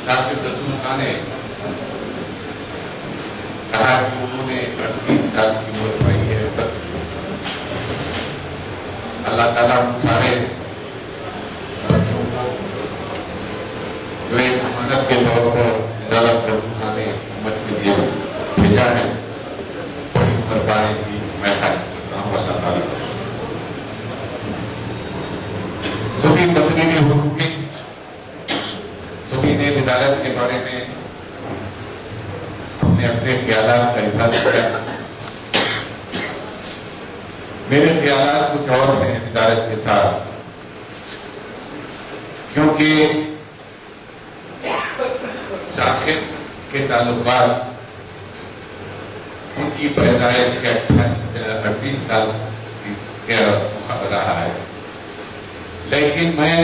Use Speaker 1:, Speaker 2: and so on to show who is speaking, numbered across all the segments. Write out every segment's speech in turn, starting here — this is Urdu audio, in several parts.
Speaker 1: ثاقب رسول خان نے کہا کہ انہوں نے 38 سال کی عمر پائی ہے. اللہ تعالیٰ ان سارے بچوں کو جو ایک امانت کے طور پر وزارت رسول خان نے امت کے لیے بھیجا ہے, بڑی عمر پانے کی میں خواہش کرتا ہوں اللہ تعالیٰ سے. صوفی مدنی نے حکم کی, صوفی نے بدالت کے بارے میں اپنے خیالات کا اظہار کیا. میرے خیالات کچھ اور ہیں بدالت کے ساتھ, کیونکہ ساخت کے تعلقات ان کی پیدائش کے 38 سال کا رہا ہے, لیکن میں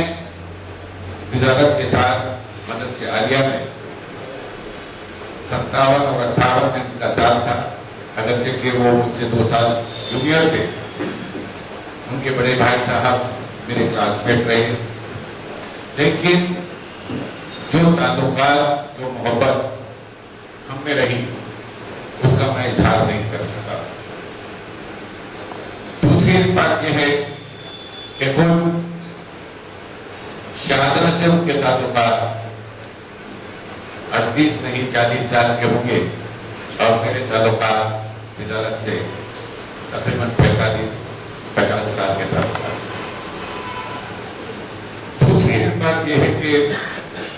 Speaker 1: بدالت کے ساتھ مدرسہ عالیہ میں 57 اور 58 میں ان کا سال تھا, اگرچہ کہ وہ مجھ سے 2 سال جونیئر تھے. ان کے بڑے بھائی صاحب میرے کلاس میٹ رہے, لیکن جو تعلقات, جو محبت ہم میں رہی, اس کا میں اظہار نہیں کر سکتا. دوسری بات یہ ہے کہ خود شہادت سے ان کے تعلقات 38 نہیں 40 سال کے ہوں گے, اور میرے تعلقات بدالت سے تقریباً 45-50 سال کے تعلقات. دوسری بات یہ ہے کہ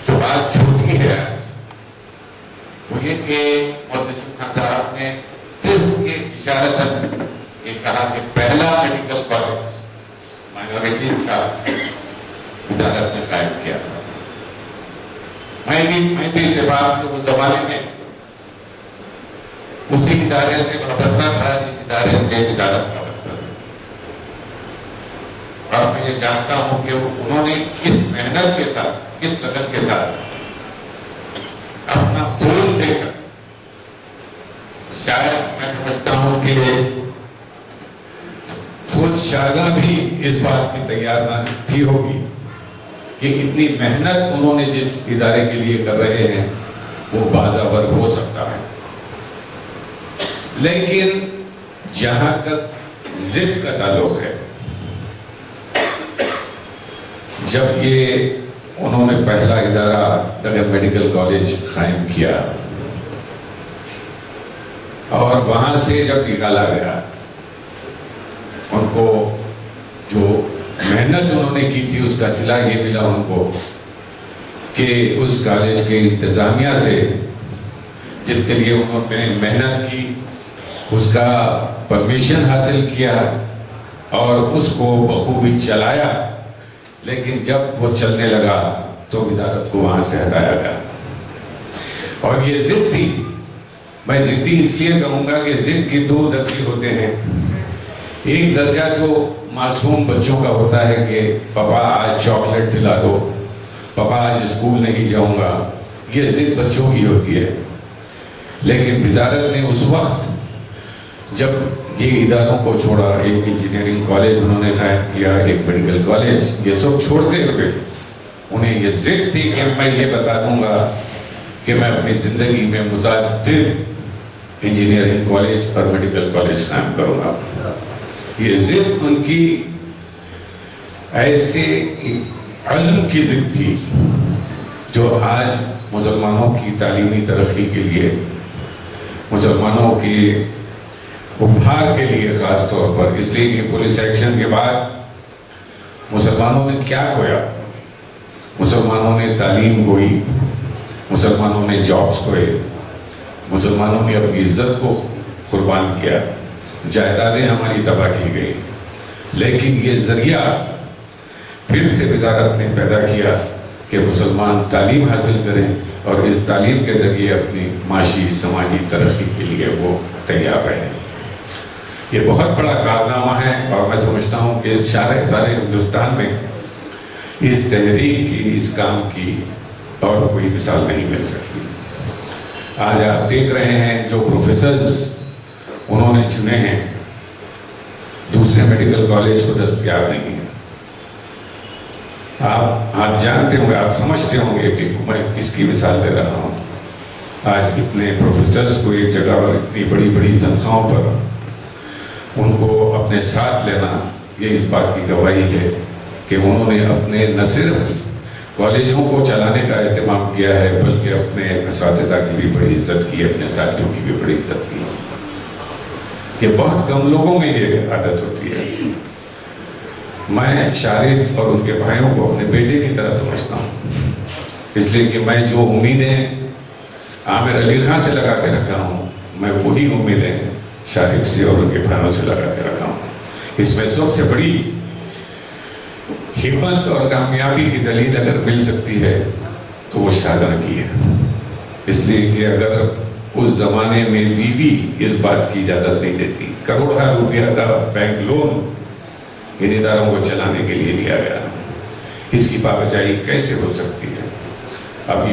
Speaker 1: جو بات چھوٹی ہے وہ یہ کہ محتشم خان صاحب نے صرف ایک اشارتاً یہ کہا کہ پہلا میڈیکل کالج مائنورٹیز کا بدالت نے قائم کیا تھا. میں بھی اتفاق سے اس زمانے میں اسی ادارے سے وابستہ تھا جس ادارے سے بدالت کا وابستہ تھا, اور میں یہ جانتا ہوں کہ انہوں نے کس محنت کے ساتھ, کس لگن کے ساتھ اپنا خون دے کر, شاید میں سمجھتا ہوں کہ خود شاگاں بھی اس بات کی تیار نہ تھی ہوگی کہ اتنی محنت انہوں نے جس ادارے کے لیے کر رہے ہیں وہ بازآور ہو سکتا ہے. لیکن جہاں تک ضد کا تعلق ہے, جب یہ انہوں نے پہلا ادارہ نگر میڈیکل کالج قائم کیا اور وہاں سے جب نکالا گیا, ان کو جو محنت انہوں نے کی تھی اس کا صلہ یہ ملا ان کو کہ اس کالج کے انتظامیہ سے, جس کے لیے انہوں نے محنت کی, اس کا پرمیشن حاصل کیا اور اس کو بخوبی چلایا, لیکن جب وہ چلنے لگا تو وزارت کو وہاں سے ہٹایا گیا. اور یہ ضد تھی, میں ضدی اس لیے کہوں گا کہ ضد کی 2 درجے ہوتے ہیں. ایک درجہ تو معصوم بچوں کا ہوتا ہے کہ پاپا آج چاکلیٹ دلا دو, پاپا آج اسکول نہیں جاؤں گا, یہ ضد بچوں کی ہوتی ہے. لیکن وزارت نے اس وقت جب یہ اداروں کو چھوڑا, ایک انجینئرنگ کالج انہوں نے قائم کیا, ایک میڈیکل کالج, یہ سب چھوڑتے ہوئے انہیں یہ ضد تھی کہ میں یہ بتا دوں گا کہ میں اپنی زندگی میں متعدد انجینئرنگ کالج اور میڈیکل کالج قائم کروں گا. یہ ضد ان کی ایسے عزم کی ضد تھی جو آج مسلمانوں کی تعلیمی ترقی کے لیے, مسلمانوں کے ابھار کے لیے خاص طور پر, اس لیے کہ پولیس ایکشن کے بعد مسلمانوں نے کیا کھویا, مسلمانوں نے تعلیم کھوئی, مسلمانوں نے جابز کھوئے, مسلمانوں نے اپنی عزت کو قربان کیا, جائیدادیں ہماری تباہ کی گئی. لیکن یہ ذریعہ پھر سے وزارت نے پیدا کیا کہ مسلمان تعلیم حاصل کریں اور اس تعلیم کے ذریعے اپنی معاشی سماجی ترقی کے لیے وہ تیار رہیں. یہ بہت بڑا کارنامہ ہے اور میں سمجھتا ہوں کہ سارے ہندوستان میں اس تحریک کی, اس کام کی اور کوئی مثال نہیں مل سکتی. آج آپ دیکھ رہے ہیں جو پروفیسرز انہوں نے چنے ہیں دوسرے میڈیکل کالج کو دستیاب نہیں ہے. آپ جانتے ہوں گے، آپ سمجھتے ہوں گے کہ میں کس کی مثال دے رہا ہوں۔ آج اتنے پروفیسرز کو ایک جگہ اور اتنی بڑی بڑی تنخواہوں پر ان کو اپنے ساتھ لینا، یہ اس بات کی گواہی ہے کہ انہوں نے اپنے نہ صرف کالجوں کو چلانے کا اہتمام کیا ہے بلکہ اپنے اساتذہ کی بھی بڑی عزت کی، اپنے ساتھیوں کی بھی بڑی عزت کی، کہ بہت کم لوگوں میں یہ عادت ہوتی ہے۔ میں شارب اور ان کے بھائیوں کو اپنے بیٹے کی طرح سمجھتا ہوں، اس لیے کہ میں جو امیدیں عامر علی خان سے لگا کے رکھا ہوں، میں وہی امیدیں شارب سے اور ان کے بھائیوں سے لگا کے رکھا ہوں۔ اس میں سب سے بڑی ہمت اور کامیابی کی دلیل اگر مل سکتی ہے تو وہ شاداں کی ہے، اس لیے کہ اگر اس زمانے میں بیوی اس بات کی اجازت نہیں دیتی، کروڑوں روپیہ کا بینک لون ان اداروں کو چلانے کے لیے لیا گیا، اس کی پابجائی کیسے ہو سکتی ہے؟ اب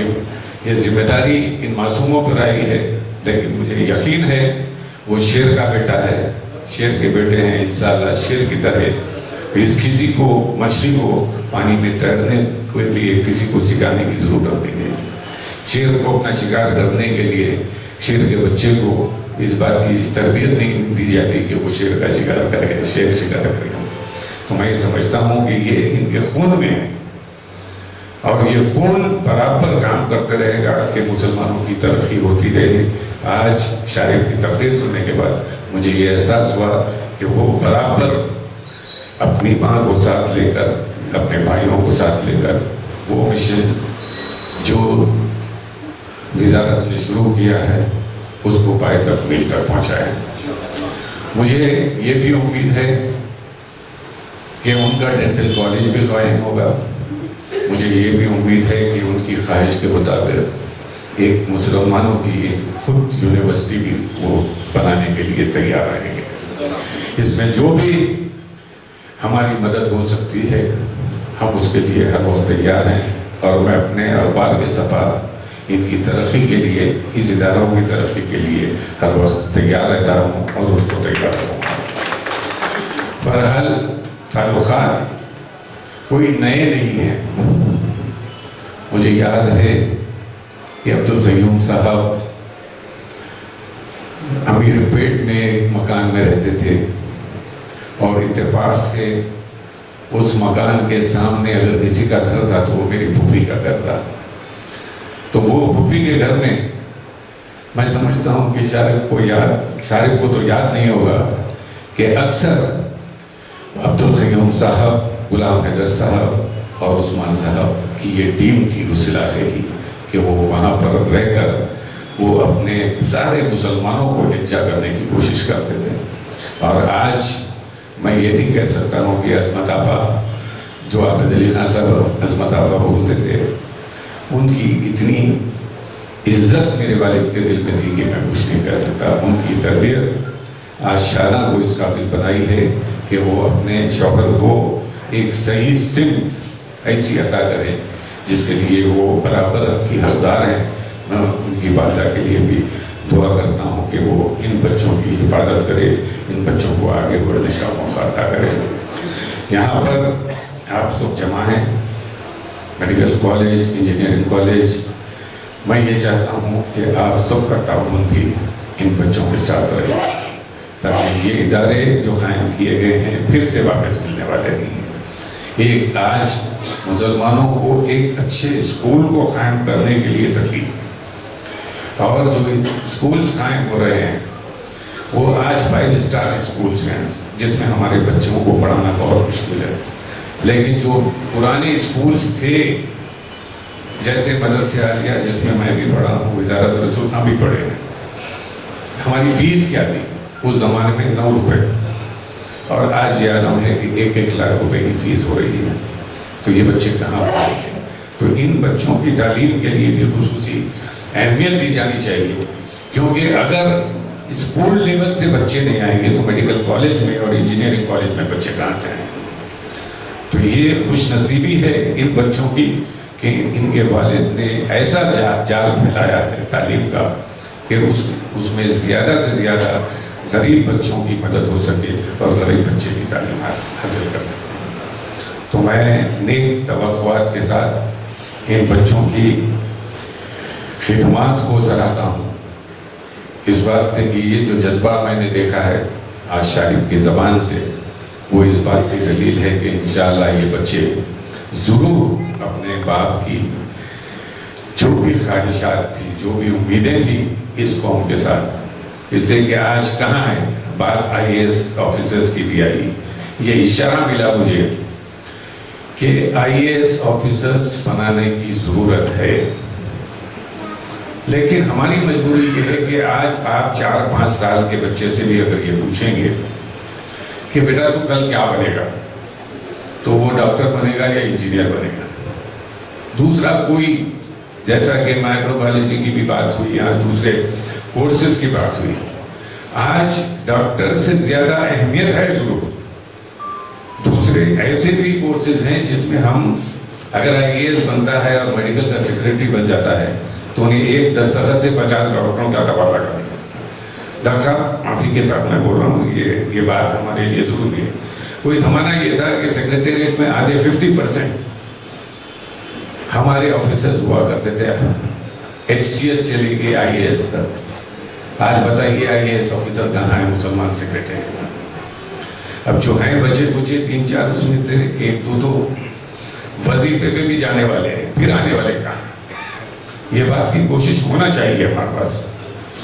Speaker 1: یہ ذمہ داری ان معصوموں پر آئی ہے، لیکن مجھے یقین ہے وہ شیر کا بیٹا ہے، شیر کے بیٹے ہیں، انشاءاللہ شیر کی طرح کسی کو مچھلی کو پانی میں تیرنے کے لیے کسی کو سکھانے کی ضرورت نہیں ہے۔ شیر کو اپنا شکار کرنے کے لیے شیر کے بچے کو اس بات کی تربیت نہیں دی جاتی کہ وہ شیر کا شکار کرے، شیر شکار کرے۔ تو میں یہ سمجھتا ہوں کہ یہ ان کے خون میں ہے، اور یہ خون برابر کام کرتے رہے گا کہ مسلمانوں کی ترقی ہوتی رہے۔ آج شارب کی تقریر سننے کے بعد مجھے یہ احساس ہوا کہ وہ برابر اپنی ماں کو ساتھ لے کر، اپنے بھائیوں کو ساتھ لے کر وہ مشن جو وزارت نے شروع کیا ہے اس کو پائے تکمیل تک پہنچائے۔ مجھے یہ بھی امید ہے کہ ان کا ڈینٹل کالج بھی قائم ہوگا، مجھے یہ بھی امید ہے کہ ان کی خواہش کے مطابق ایک مسلمانوں کی ایک خود یونیورسٹی بھی وہ بنانے کے لیے تیار رہیں گے۔ اس میں جو بھی ہماری مدد ہو سکتی ہے ہم اس کے لیے ہر وقت تیار ہیں، اور میں اپنے اخبار کے صفحات ان کی ترقی کے لیے، اس اداروں کی ترقی کے لیے ہر وقت تیار رہتا ہوں اور اس کو تیار رہوں گا۔ بہرحال تعلقات کوئی نئے نہیں ہیں۔ مجھے یاد ہے کہ عبدالقیوم صاحب امیر پیٹ میں ایک مکان میں رہتے تھے، اور اتفاق سے اس مکان کے سامنے اگر کسی کا گھر تھا تو وہ میری پھوپھی کا گھر تھا۔ تو وہ پھوپھی کے گھر میں سمجھتا ہوں کہ شارب کو تو یاد نہیں ہوگا کہ اکثر عبدالقیوم صاحب، غلام حیدر صاحب اور عثمان صاحب کی یہ ٹیم تھی اس علاقے کی کہ وہ وہاں پر رہ کر وہ اپنے سارے مسلمانوں کو یکجا کرنے کی کوشش کرتے تھے۔ اور آج میں یہ نہیں کہہ سکتا ہوں کہ عظمت آپا، جو عابد علی خان صاحب عظمت آپا بولتے تھے، ان کی اتنی عزت میرے والد کے دل میں تھی کہ میں کچھ نہیں کہہ سکتا۔ ان کی تربیت آج شاداں کو اس قابل بنائی ہے کہ وہ اپنے شوہر کو ایک صحیح سمت ایسی عطا کرے جس کے لیے وہ برابر کی حقدار ہیں۔ میں ان کی والدہ کے لیے بھی دعا کرتا ہوں کہ وہ ان بچوں کی حفاظت کرے، ان بچوں کو آگے بڑھنے کا موقع عطا کرے۔ یہاں پر آپ سب جمع ہیں، میڈیکل کالج، انجینئرنگ کالج، میں یہ چاہتا ہوں کہ آپ سب کا تعاون بھی ان بچوں کے ساتھ رہے، تاکہ یہ ادارے جو قائم کیے گئے ہیں پھر سے واپس ملنے والے نہیں ہیں۔ ایک آج مسلمانوں کو ایک اچھے اسکول کو قائم کرنے کے لیے تکلیف، اور جو اسکولز قائم ہو رہے ہیں وہ آج 5 اسٹار اسکولز ہیں جس میں ہمارے بچوں کو پڑھانا بہت مشکل ہے، لیکن جو پرانے اسکولز تھے جیسے مدرسہ عالیہ جس میں میں بھی پڑھا ہوں، وزارت رسول خان بھی پڑھے ہیں، ہماری فیس کیا تھی اس زمانے میں؟ 9 روپے، اور آج یہ عالم ہے کہ 1-1 لاکھ روپے کی فیس ہو رہی ہے۔ تو یہ بچے کہاں پڑھیں گے؟ تو ان بچوں کی تعلیم کے لیے بھی خصوصی اہمیت دی جانی چاہیے، کیونکہ اگر اسکول لیول سے بچے نہیں آئیں گے تو میڈیکل کالج میں اور انجینئرنگ کالج میں بچے کہاں سے آئیں گے؟ تو یہ خوش نصیبی ہے ان بچوں کی کہ ان کے والد نے ایسا جال پھیلایا ہے تعلیم کا کہ اس میں زیادہ سے زیادہ غریب بچوں کی مدد ہو سکے اور غریب بچے کی تعلیم حاصل کر سکے۔ تو میں نیک توقعات کے ساتھ ان بچوں کی خدمات کو سراہتا ہوں، اس واسطے کہ یہ جو جذبہ میں نے دیکھا ہے آج شاہد کی زبان سے، وہ اس بات کی دلیل ہے کہ انشاءاللہ یہ بچے ضرور اپنے باپ کی جو بھی خواہشات تھی، جو بھی امیدیں تھیں اس قوم کے ساتھ، اس لیے کہ آج کہاں ہے بات IAS آفیسرز کی بھی آئی، یہ اشارہ ملا مجھے کہ IAS آفیسرز بنانے کی ضرورت ہے، لیکن ہماری مجبوری یہ ہے کہ آج آپ 4-5 سال کے بچے سے بھی اگر یہ پوچھیں گے کہ بیٹا تو کل کیا بنے گا، تو وہ ڈاکٹر بنے گا یا انجینئر بنے گا، دوسرا کوئی، جیسا کہ مائکرو بایولوجی کی بھی بات ہوئی، آج دوسرے کورسز کی بات ہوئی، آج ڈاکٹر سے زیادہ اہمیت ہے ضرور دوسرے ایسے بھی کورسز ہیں جس میں ہم اگر IAS بنتا ہے اور میڈیکل کا سیکریٹری بن جاتا ہے تو انہیں ایک دستخط سے 50 ڈاکٹروں کا تبادلہ کرنا ہے۔ ڈاکٹر صاحب معافی کے ساتھ میں بول رہا ہوں، یہ بات ہمارے لیے ضروری ہے۔ کوئی زمانہ یہ تھا کہ سیکریٹریٹ میں آدھے 50% ہمارے آفیسرز ہوا کرتے تھے، HCS سے لے کے IAS تک۔ آج بتائیے IAS آفیسر کہاں ہے مسلمان سیکریٹری؟ اب جو ہیں بچے کچھ 3-4 اس میں تھے، 1-2 وظیفے پہ بھی جانے والے ہیں، پھر آنے والے کہاں؟ یہ بات کی کوشش ہونا چاہیے ہمارے پاس۔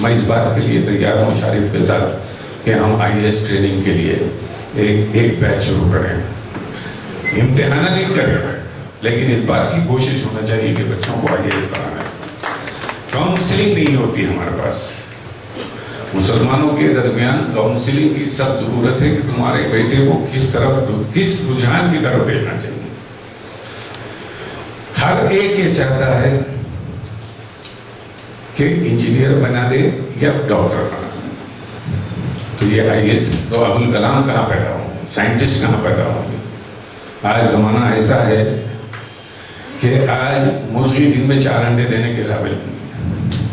Speaker 1: میں اس بات کے لیے تیار ہوں شارف کے ساتھ کہ ہم IAS ٹریننگ کے لیے ایک بیچ شروع کریں، امتحانہ نہیں کریں، لیکن اس بات کی کوشش ہونا چاہیے کہ بچوں کو IAS بنانا ہے۔ کاؤنسلنگ نہیں ہوتی ہمارے پاس، مسلمانوں کے درمیان کاؤنسلنگ کی سخت ضرورت ہے کہ تمہارے بیٹے کو کس رجحان کی طرف بھیجنا چاہیے۔ ہر ایک یہ چاہتا ہے کہ انجینئر بنا دے یا ڈاکٹر بنا دے، تو یہ IAS تو ابوالکلام کہاں پیدا ہوں، سائنٹسٹ کہاں پیدا ہوں؟ آج زمانہ ایسا ہے کہ آج مرغی دن میں 4 انڈے دینے کے قابل نہیں ہے،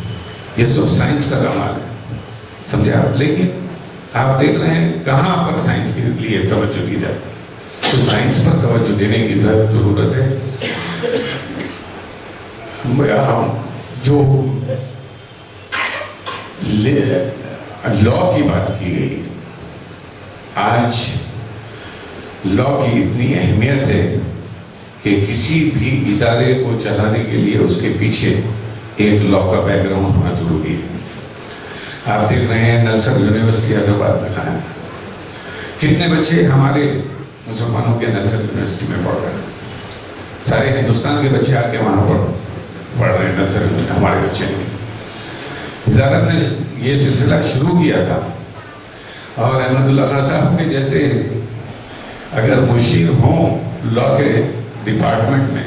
Speaker 1: یہ سب سائنس کا کمال ہے، سمجھے آپ؟ لیکن آپ دیکھ رہے ہیں کہاں پر سائنس کے لیے توجہ دی جاتی ہے، تو سائنس پر توجہ دینے کی ضرورت ہے۔ جو لاء کی بات کی گئی، آج لاء کی اتنی اہمیت ہے کہ کسی بھی ادارے کو چلانے کے لیے اس کے پیچھے ایک لاء کا بیک گراؤنڈ ہونا ضروری ہے۔ آپ دیکھ رہے ہیں نلسر یونیورسٹی حیدرآباد میں کہاں ہے، کتنے بچے ہمارے مسلمانوں کے نلسر یونیورسٹی میں پڑھ رہے ہیں، سارے ہندوستان کے بچے آ کے وہاں پر پڑھ رہے ہیں، نلسر ہمارے بچے نہیں۔ وزارت نے یہ سلسلہ شروع کیا تھا، اور احمد اللہ خان صاحب کے جیسے اگر مشیر ہوں لاء کے ڈپارٹمنٹ میں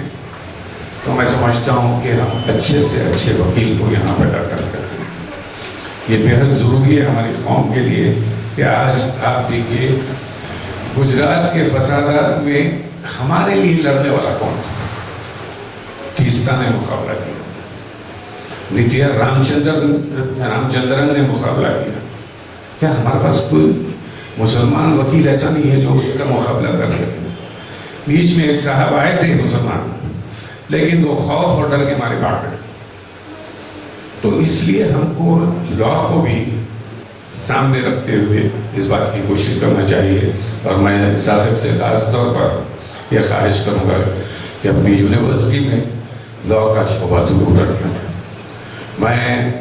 Speaker 1: تو میں سمجھتا ہوں کہ ہم اچھے سے اچھے وکیل کو یہاں پیدا کر سکتے ہیں۔ یہ بہت ضروری ہے ہماری قوم کے لیے کہ آج آپ دیکھیے گجرات کے فسادات میں ہمارے لیے لڑنے والا کون تھا؟ تیستا نے مقابلہ کیا، نتیا رام چندرن نے مقابلہ کیا۔ کیا ہمارے پاس کوئی مسلمان وکیل ایسا نہیں ہے جو اس کا مقابلہ کر سکے؟ بیچ میں ایک صاحب آئے تھے مسلمان، لیکن وہ خوف اور ڈر کے مارے بھاگ گئے۔ تو اس لیے ہم کو لاء کو بھی سامنے رکھتے ہوئے اس بات کی کوشش کرنا چاہیے، اور میں صاحب سے خاص طور پر یہ خواہش کروں گا کہ اپنی یونیورسٹی میں لاء کا شعبہ ضرور رکھیں۔ میں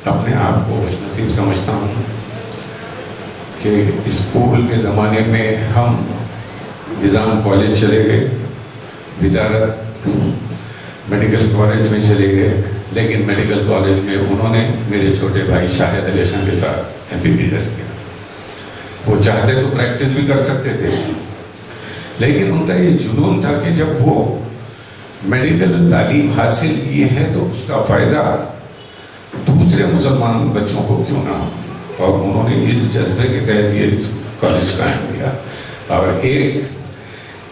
Speaker 1: اپنے آپ کو خوش نصیب سمجھتا ہوں کہ اسکول کے زمانے میں ہم نظام کالج چلے گئے، وزارت میڈیکل کالج میں چلے گئے، لیکن میڈیکل کالج میں انہوں نے میرے چھوٹے بھائی شاہد علی خان کے ساتھ MBBS کیا۔ وہ چاہتے تو پریکٹس بھی کر سکتے تھے، لیکن ان کا یہ جنون تھا کہ جب وہ میڈیکل تعلیم حاصل کیے ہیں تو اس کا فائدہ دوسرے مسلمان بچوں کو کیوں نہ ہو، اور انہوں نے اس جذبے کے تحت یہ کالج قائم کیا۔ اور ایک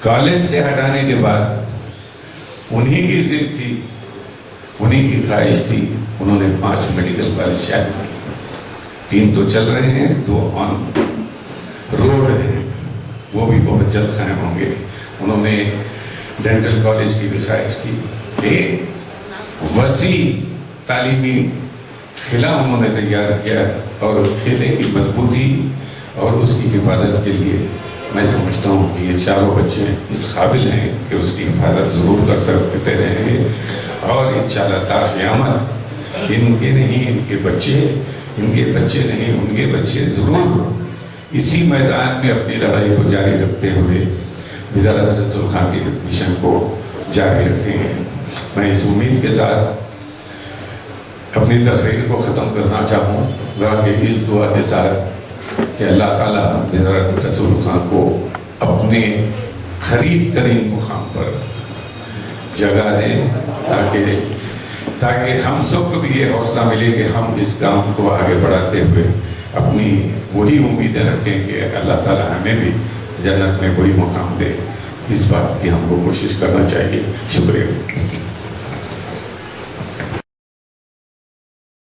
Speaker 1: کالج سے ہٹانے کے بعد انہی کی ضد تھی، انہی کی خواہش تھی، انہوں نے 5 میڈیکل کالج شائع کیے، 3 تو چل رہے ہیں، 2 آن روڈ ہیں، وہ بھی بہت جلد قائم ہوں گے۔ انہوں نے ڈینٹل کالج کی بھی خواہش کی. ایک وسیع تعلیمی خلا انہوں نے تیار کیا اور خلے کی مضبوطی اور اس کی حفاظت کے لیے میں سمجھتا ہوں کہ یہ چاروں بچے اس قابل ہیں کہ اس کی حفاظت ضرور کر سکتے رہیں گے. اور انشاءاللہ تا قیامت ان کے نہیں ان کے بچے نہیں ان کے بچے ضرور اسی میدان میں اپنی لڑائی کو جاری رکھتے ہوئے وزارت رسول خان کے مشن کو جاری رکھیں گے. میں اس امید کے ساتھ اپنی تقریر کو ختم کرنا چاہوں گا کہ اس دعا کے ساتھ کہ اللہ تعالیٰ وزارت رسول خان کو اپنے قریب ترین مقام پر جگہ دیں تاکہ ہم سب کو بھی یہ حوصلہ ملے کہ ہم اس کام کو آگے بڑھاتے ہوئے اپنی وہی امیدیں رکھیں کہ اللہ تعالیٰ ہمیں بھی جنت میں وہی مقام دے. اس بات کی ہم کو کوشش کرنا چاہیے. شکریہ.